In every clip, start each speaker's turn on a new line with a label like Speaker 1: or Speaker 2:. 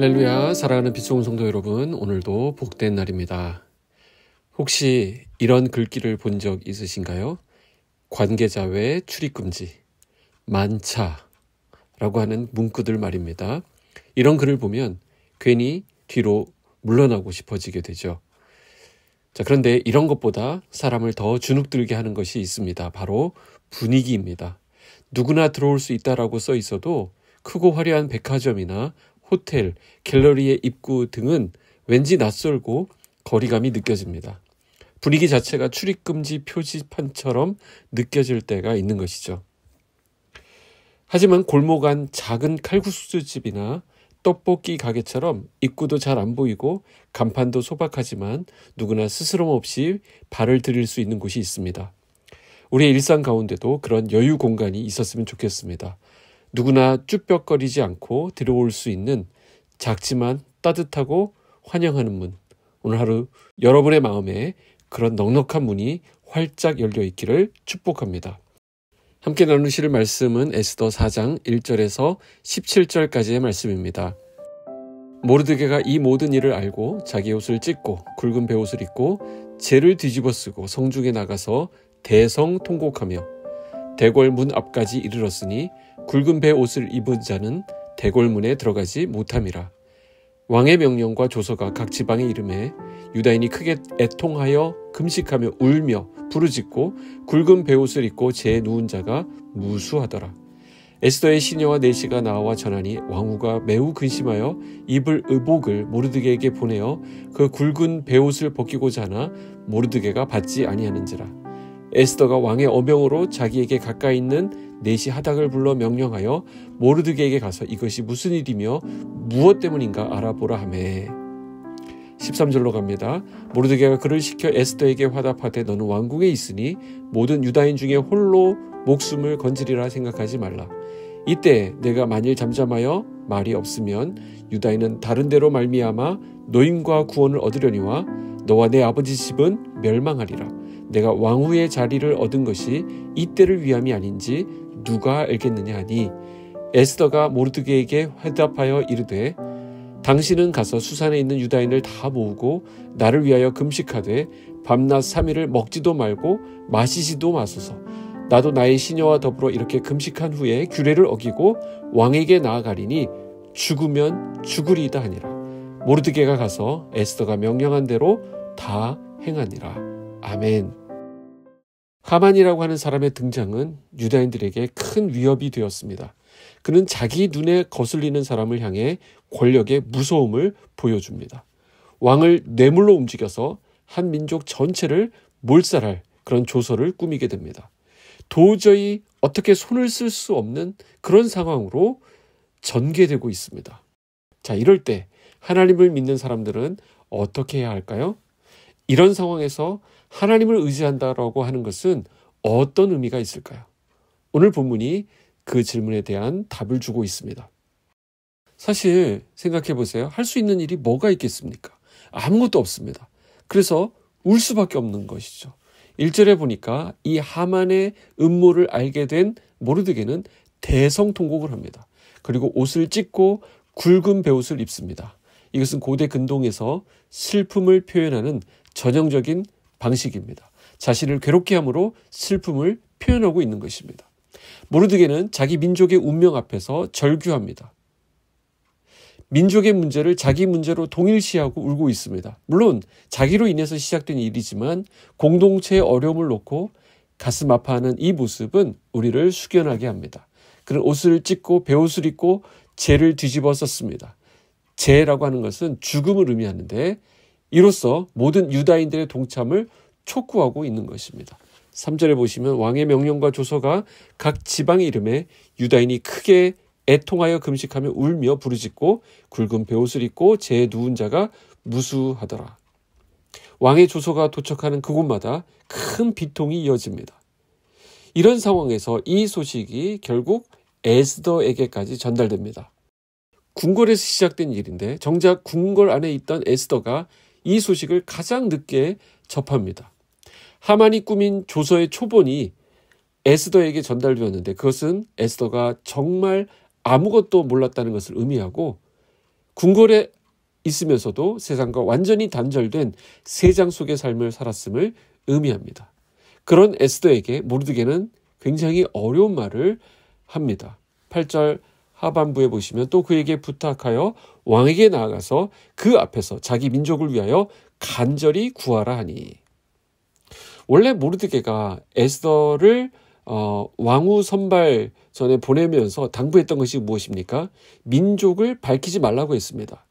Speaker 1: 할렐루야, 사랑하는 빛소금 성도 여러분, 오늘도 복된 날입니다. 혹시 이런 글귀를 본 적 있으신가요? 관계자 외 출입금지, 만차라고 하는 문구들 말입니다. 이런 글을 보면 괜히 뒤로 물러나고 싶어지게 되죠. 자, 그런데 이런 것보다 사람을 더 주눅들게 하는 것이 있습니다. 바로 분위기입니다. 누구나 들어올 수 있다라고 써 있어도 크고 화려한 백화점이나 호텔, 갤러리의 입구 등은 왠지 낯설고 거리감이 느껴집니다. 분위기 자체가 출입금지 표지판처럼 느껴질 때가 있는 것이죠. 하지만 골목 안 작은 칼국수집이나 떡볶이 가게처럼 입구도 잘 안 보이고 간판도 소박하지만 누구나 스스럼 없이 발을 들일 수 있는 곳이 있습니다. 우리의 일상 가운데도 그런 여유 공간이 있었으면 좋겠습니다. 누구나 쭈뼛거리지 않고 들어올 수 있는 작지만 따뜻하고 환영하는 문. 오늘 하루 여러분의 마음에 그런 넉넉한 문이 활짝 열려 있기를 축복합니다. 함께 나누실 말씀은 에스더 4장 1절에서 17절까지의 말씀입니다. 모르드게가 이 모든 일을 알고 자기 옷을 찢고 굵은 베옷을 입고 재를 뒤집어 쓰고 성중에 나가서 대성통곡하며 대궐 문 앞까지 이르렀으니 굵은 베옷을 입은 자는 대궐문에 들어가지 못함이라. 왕의 명령과 조서가 각 지방에 이름에 유다인이 크게 애통하여 금식하며 울며 부르짖고 굵은 베옷을 입고 재 누운 자가 무수하더라. 에스더의 시녀와 내시가 나와 전하니 왕후가 매우 근심하여 입을 의복을 모르드게에게 보내어 그 굵은 베옷을 벗기고자 하나 모르드게가 받지 아니하는지라. 에스더가 왕의 어명으로 자기에게 가까이 있는 내시 하닥을 불러 명령하여 모르드게에게 가서 이것이 무슨 일이며 무엇 때문인가 알아보라 하매 13절로 갑니다. 모르드게가 그를 시켜 에스더에게 화답하되 너는 왕궁에 있으니 모든 유다인 중에 홀로 목숨을 건지리라 생각하지 말라. 이때 내가 만일 잠잠하여 말이 없으면 유다인은 다른 데로 말미암아 노임과 구원을 얻으려니와 너와 내 아버지 집은 멸망하리라. 내가 왕후의 자리를 얻은 것이 이때를 위함이 아닌지 누가 알겠느냐 하니 에스더가 모르드게에게 화답하여 이르되 당신은 가서 수산에 있는 유다인을 다 모으고 나를 위하여 금식하되 밤낮 3일을 먹지도 말고 마시지도 마소서. 나도 나의 시녀와 더불어 이렇게 금식한 후에 규례를 어기고 왕에게 나아가리니 죽으면 죽으리이다 하니라. 모르드게가 가서 에스더가 명령한 대로 다 행하니라. 아멘. 하만이라고 하는 사람의 등장은 유다인들에게 큰 위협이 되었습니다. 그는 자기 눈에 거슬리는 사람을 향해 권력의 무서움을 보여줍니다. 왕을 뇌물로 움직여서 한 민족 전체를 몰살할 그런 조서를 꾸미게 됩니다. 도저히 어떻게 손을 쓸 수 없는 그런 상황으로 전개되고 있습니다. 자, 이럴 때 하나님을 믿는 사람들은 어떻게 해야 할까요? 이런 상황에서 하나님을 의지한다라고 하는 것은 어떤 의미가 있을까요? 오늘 본문이 그 질문에 대한 답을 주고 있습니다. 사실 생각해 보세요. 할 수 있는 일이 뭐가 있겠습니까? 아무것도 없습니다. 그래서 울 수밖에 없는 것이죠. 1절에 보니까 이 하만의 음모를 알게 된 모르드게는 대성통곡을 합니다. 그리고 옷을 찢고 굵은 베옷을 입습니다. 이것은 고대 근동에서 슬픔을 표현하는 전형적인 방식입니다. 자신을 괴롭게 함으로 슬픔을 표현하고 있는 것입니다. 모르드게는 자기 민족의 운명 앞에서 절규합니다. 민족의 문제를 자기 문제로 동일시하고 울고 있습니다. 물론 자기로 인해서 시작된 일이지만 공동체의 어려움을 놓고 가슴 아파하는 이 모습은 우리를 숙연하게 합니다. 그는 옷을 찢고 베옷을 입고 재를 뒤집어 썼습니다. 재라고 하는 것은 죽음을 의미하는데 이로써 모든 유다인들의 동참을 촉구하고 있는 것입니다. 3절에 보시면 왕의 명령과 조서가 각 지방의 이름에 유다인이 크게 애통하여 금식하며 울며 부르짖고 굵은 베옷을 입고 재에 누운 자가 무수하더라. 왕의 조서가 도착하는 그곳마다 큰 비통이 이어집니다. 이런 상황에서 이 소식이 결국 에스더에게까지 전달됩니다. 궁궐에서 시작된 일인데 정작 궁궐 안에 있던 에스더가 이 소식을 가장 늦게 접합니다. 하만이 꾸민 조서의 초본이 에스더에게 전달되었는데 그것은 에스더가 정말 아무것도 몰랐다는 것을 의미하고 궁궐에 있으면서도 세상과 완전히 단절된 세상 속의 삶을 살았음을 의미합니다. 그런 에스더에게 모르드게는 굉장히 어려운 말을 합니다. 8절 하반부에 보시면 또 그에게 부탁하여 왕에게 나아가서 그 앞에서 자기 민족을 위하여 간절히 구하라 하니. 원래 모르드게가 에스더를 왕후 선발 전에 보내면서 당부했던 것이 무엇입니까? 민족을 밝히지 말라고 했습니다.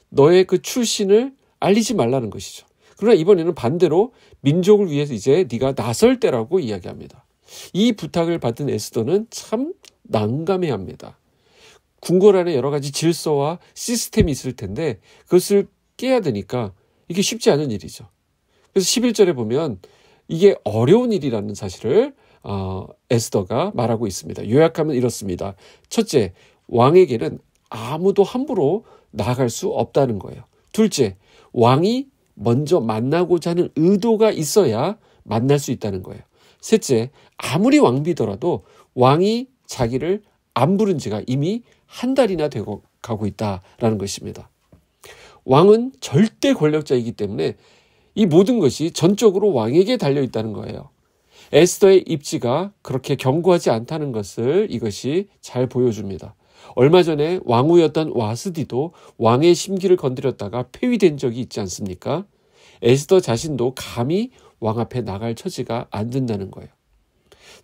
Speaker 1: 너의 그 출신을 알리지 말라는 것이죠. 그러나 이번에는 반대로 민족을 위해서 이제 네가 나설 때라고 이야기합니다. 이 부탁을 받은 에스더는 참 난감해합니다. 궁궐 안에 여러 가지 질서와 시스템이 있을 텐데 그것을 깨야 되니까 이게 쉽지 않은 일이죠. 그래서 11절에 보면 이게 어려운 일이라는 사실을 에스더가 말하고 있습니다. 요약하면 이렇습니다. 첫째, 왕에게는 아무도 함부로 나아갈 수 없다는 거예요. 둘째, 왕이 먼저 만나고자 하는 의도가 있어야 만날 수 있다는 거예요. 셋째, 아무리 왕비더라도 왕이 자기를 안 부른 지가 이미 한 달이나 되고 가고 있다라는 것입니다. 왕은 절대 권력자이기 때문에 이 모든 것이 전적으로 왕에게 달려있다는 거예요. 에스더의 입지가 그렇게 견고하지 않다는 것을 이것이 잘 보여줍니다. 얼마 전에 왕후였던 와스디도 왕의 심기를 건드렸다가 폐위된 적이 있지 않습니까? 에스더 자신도 감히 왕 앞에 나갈 처지가 안 된다는 거예요.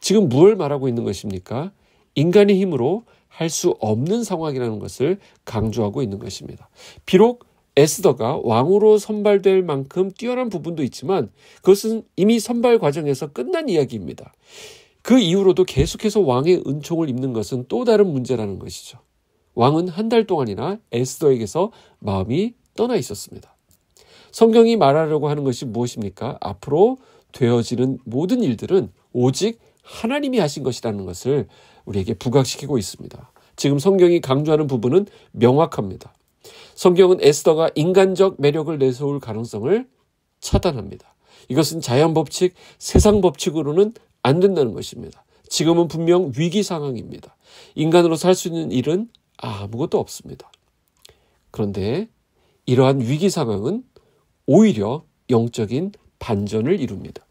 Speaker 1: 지금 무엇을 말하고 있는 것입니까? 인간의 힘으로 할 수 없는 상황이라는 것을 강조하고 있는 것입니다. 비록 에스더가 왕으로 선발될 만큼 뛰어난 부분도 있지만 그것은 이미 선발 과정에서 끝난 이야기입니다. 그 이후로도 계속해서 왕의 은총을 입는 것은 또 다른 문제라는 것이죠. 왕은 한 달 동안이나 에스더에게서 마음이 떠나 있었습니다. 성경이 말하려고 하는 것이 무엇입니까? 앞으로 되어지는 모든 일들은 오직 하나님이 하신 것이라는 것을 우리에게 부각시키고 있습니다. 지금 성경이 강조하는 부분은 명확합니다. 성경은 에스더가 인간적 매력을 내세울 가능성을 차단합니다. 이것은 자연 법칙, 세상 법칙으로는 안 된다는 것입니다. 지금은 분명 위기 상황입니다. 인간으로서 할 수 있는 일은 아무것도 없습니다. 그런데 이러한 위기 상황은 오히려 영적인 반전을 이룹니다.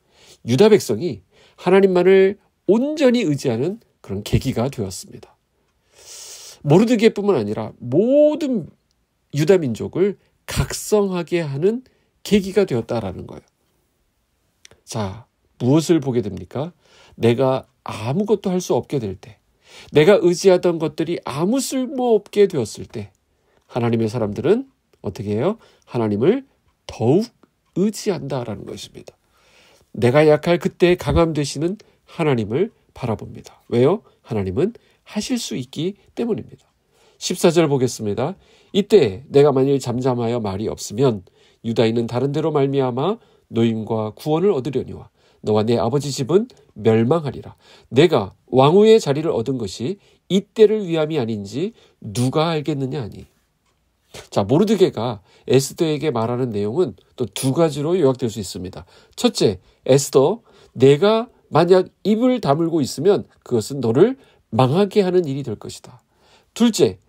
Speaker 1: 유다 백성이 하나님만을 온전히 의지하는 그런 계기가 되었습니다. 모르드게뿐만 아니라 모든 유다 민족을 각성하게 하는 계기가 되었다라는 거예요. 자, 무엇을 보게 됩니까? 내가 아무것도 할 수 없게 될 때, 내가 의지하던 것들이 아무 쓸모없게 되었을 때 하나님의 사람들은 어떻게 해요? 하나님을 더욱 의지한다라는 것입니다. 내가 약할 그때 강함 되시는 하나님을 바라봅니다. 왜요? 하나님은 하실 수 있기 때문입니다. 14절 보겠습니다. 이때 내가 만일 잠잠하여 말이 없으면 유다인은 다른 데로 말미암아 노임과 구원을 얻으려니와 너와 내 아버지 집은 멸망하리라. 내가 왕후의 자리를 얻은 것이 이때를 위함이 아닌지 누가 알겠느냐 하니. 자, 모르드게가 에스더에게 말하는 내용은 또 두 가지로 요약될 수 있습니다. 첫째, 에스더, 내가 만약 입을 다물고 있으면 그것은 너를 망하게 하는 일이 될 것이다. 둘째,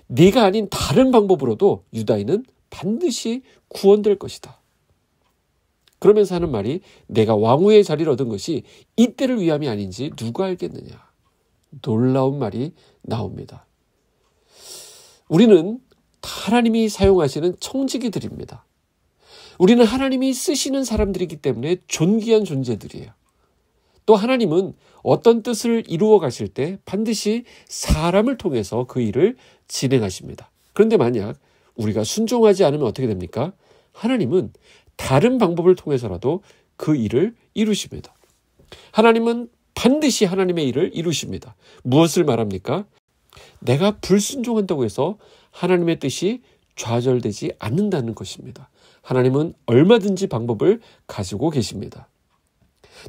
Speaker 1: 네가 아닌 다른 방법으로도 유다인은 반드시 구원될 것이다. 그러면서 하는 말이 내가 왕후의 자리를 얻은 것이 이때를 위함이 아닌지 누가 알겠느냐. 놀라운 말이 나옵니다. 우리는 하나님이 사용하시는 청지기들입니다. 우리는 하나님이 쓰시는 사람들이기 때문에 존귀한 존재들이에요. 또 하나님은 어떤 뜻을 이루어 가실 때 반드시 사람을 통해서 그 일을 진행하십니다. 그런데 만약 우리가 순종하지 않으면 어떻게 됩니까? 하나님은 다른 방법을 통해서라도 그 일을 이루십니다. 하나님은 반드시 하나님의 일을 이루십니다. 무엇을 말합니까? 내가 불순종한다고 해서 하나님의 뜻이 좌절되지 않는다는 것입니다. 하나님은 얼마든지 방법을 가지고 계십니다.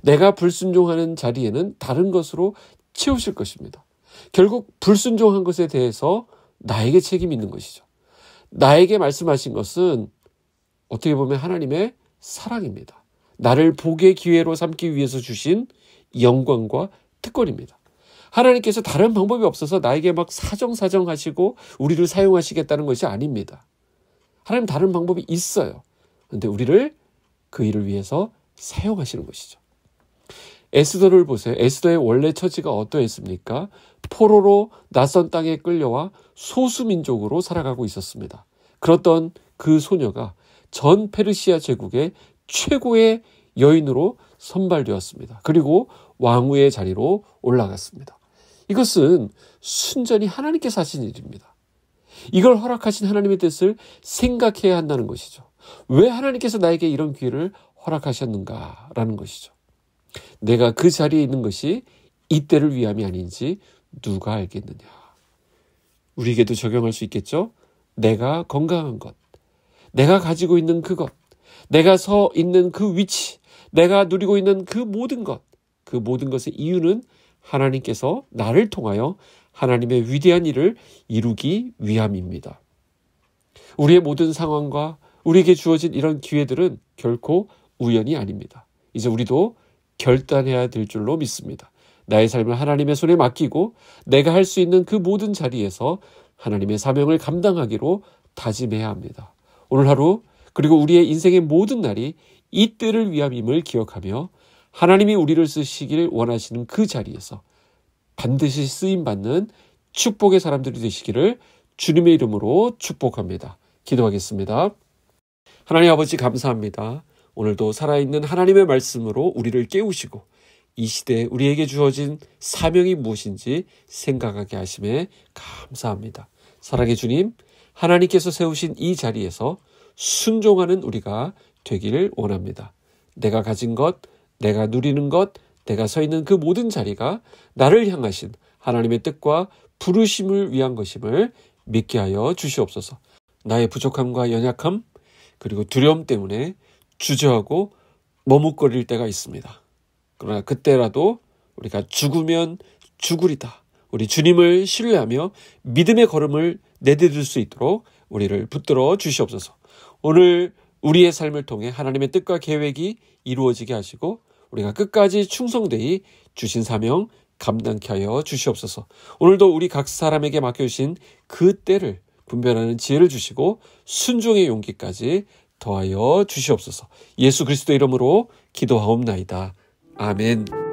Speaker 1: 내가 불순종하는 자리에는 다른 것으로 채우실 것입니다. 결국 불순종한 것에 대해서 나에게 책임이 있는 것이죠. 나에게 말씀하신 것은 어떻게 보면 하나님의 사랑입니다. 나를 복의 기회로 삼기 위해서 주신 영광과 특권입니다. 하나님께서 다른 방법이 없어서 나에게 막 사정하시고 우리를 사용하시겠다는 것이 아닙니다. 하나님 다른 방법이 있어요. 그런데 우리를 그 일을 위해서 사용하시는 것이죠. 에스더를 보세요. 에스더의 원래 처지가 어떠했습니까? 포로로 낯선 땅에 끌려와 소수민족으로 살아가고 있었습니다. 그렇던 그 소녀가 전 페르시아 제국의 최고의 여인으로 선발되었습니다. 그리고 왕후의 자리로 올라갔습니다. 이것은 순전히 하나님께서 하신 일입니다. 이걸 허락하신 하나님의 뜻을 생각해야 한다는 것이죠. 왜 하나님께서 나에게 이런 기회를 허락하셨는가라는 것이죠. 내가 그 자리에 있는 것이 이때를 위함이 아닌지 누가 알겠느냐. 우리에게도 적용할 수 있겠죠? 내가 건강한 것, 내가 가지고 있는 그것, 내가 서 있는 그 위치, 내가 누리고 있는 그 모든 것, 그 모든 것의 이유는 하나님께서 나를 통하여 하나님의 위대한 일을 이루기 위함입니다. 우리의 모든 상황과 우리에게 주어진 이런 기회들은 결코 우연이 아닙니다. 이제 우리도 결단해야 될 줄로 믿습니다. 나의 삶을 하나님의 손에 맡기고 내가 할 수 있는 그 모든 자리에서 하나님의 사명을 감당하기로 다짐해야 합니다. 오늘 하루 그리고 우리의 인생의 모든 날이 이 때를 위함임을 기억하며 하나님이 우리를 쓰시길 원하시는 그 자리에서 반드시 쓰임받는 축복의 사람들이 되시기를 주님의 이름으로 축복합니다. 기도하겠습니다. 하나님 아버지 감사합니다. 오늘도 살아있는 하나님의 말씀으로 우리를 깨우시고 이 시대에 우리에게 주어진 사명이 무엇인지 생각하게 하심에 감사합니다. 사랑의 주님, 하나님께서 세우신 이 자리에서 순종하는 우리가 되기를 원합니다. 내가 가진 것, 내가 누리는 것, 내가 서 있는 그 모든 자리가 나를 향하신 하나님의 뜻과 부르심을 위한 것임을 믿게 하여 주시옵소서. 나의 부족함과 연약함 그리고 두려움 때문에 주저하고 머뭇거릴 때가 있습니다. 그러나 그때라도 우리가 죽으면 죽으리다. 우리 주님을 신뢰하며 믿음의 걸음을 내디딜 수 있도록 우리를 붙들어 주시옵소서. 오늘 우리의 삶을 통해 하나님의 뜻과 계획이 이루어지게 하시고 우리가 끝까지 충성되이 주신 사명 감당케 하여 주시옵소서. 오늘도 우리 각 사람에게 맡겨주신 그 때를 분별하는 지혜를 주시고 순종의 용기까지 더하여 주시옵소서. 예수 그리스도 이름으로 기도하옵나이다. 아멘.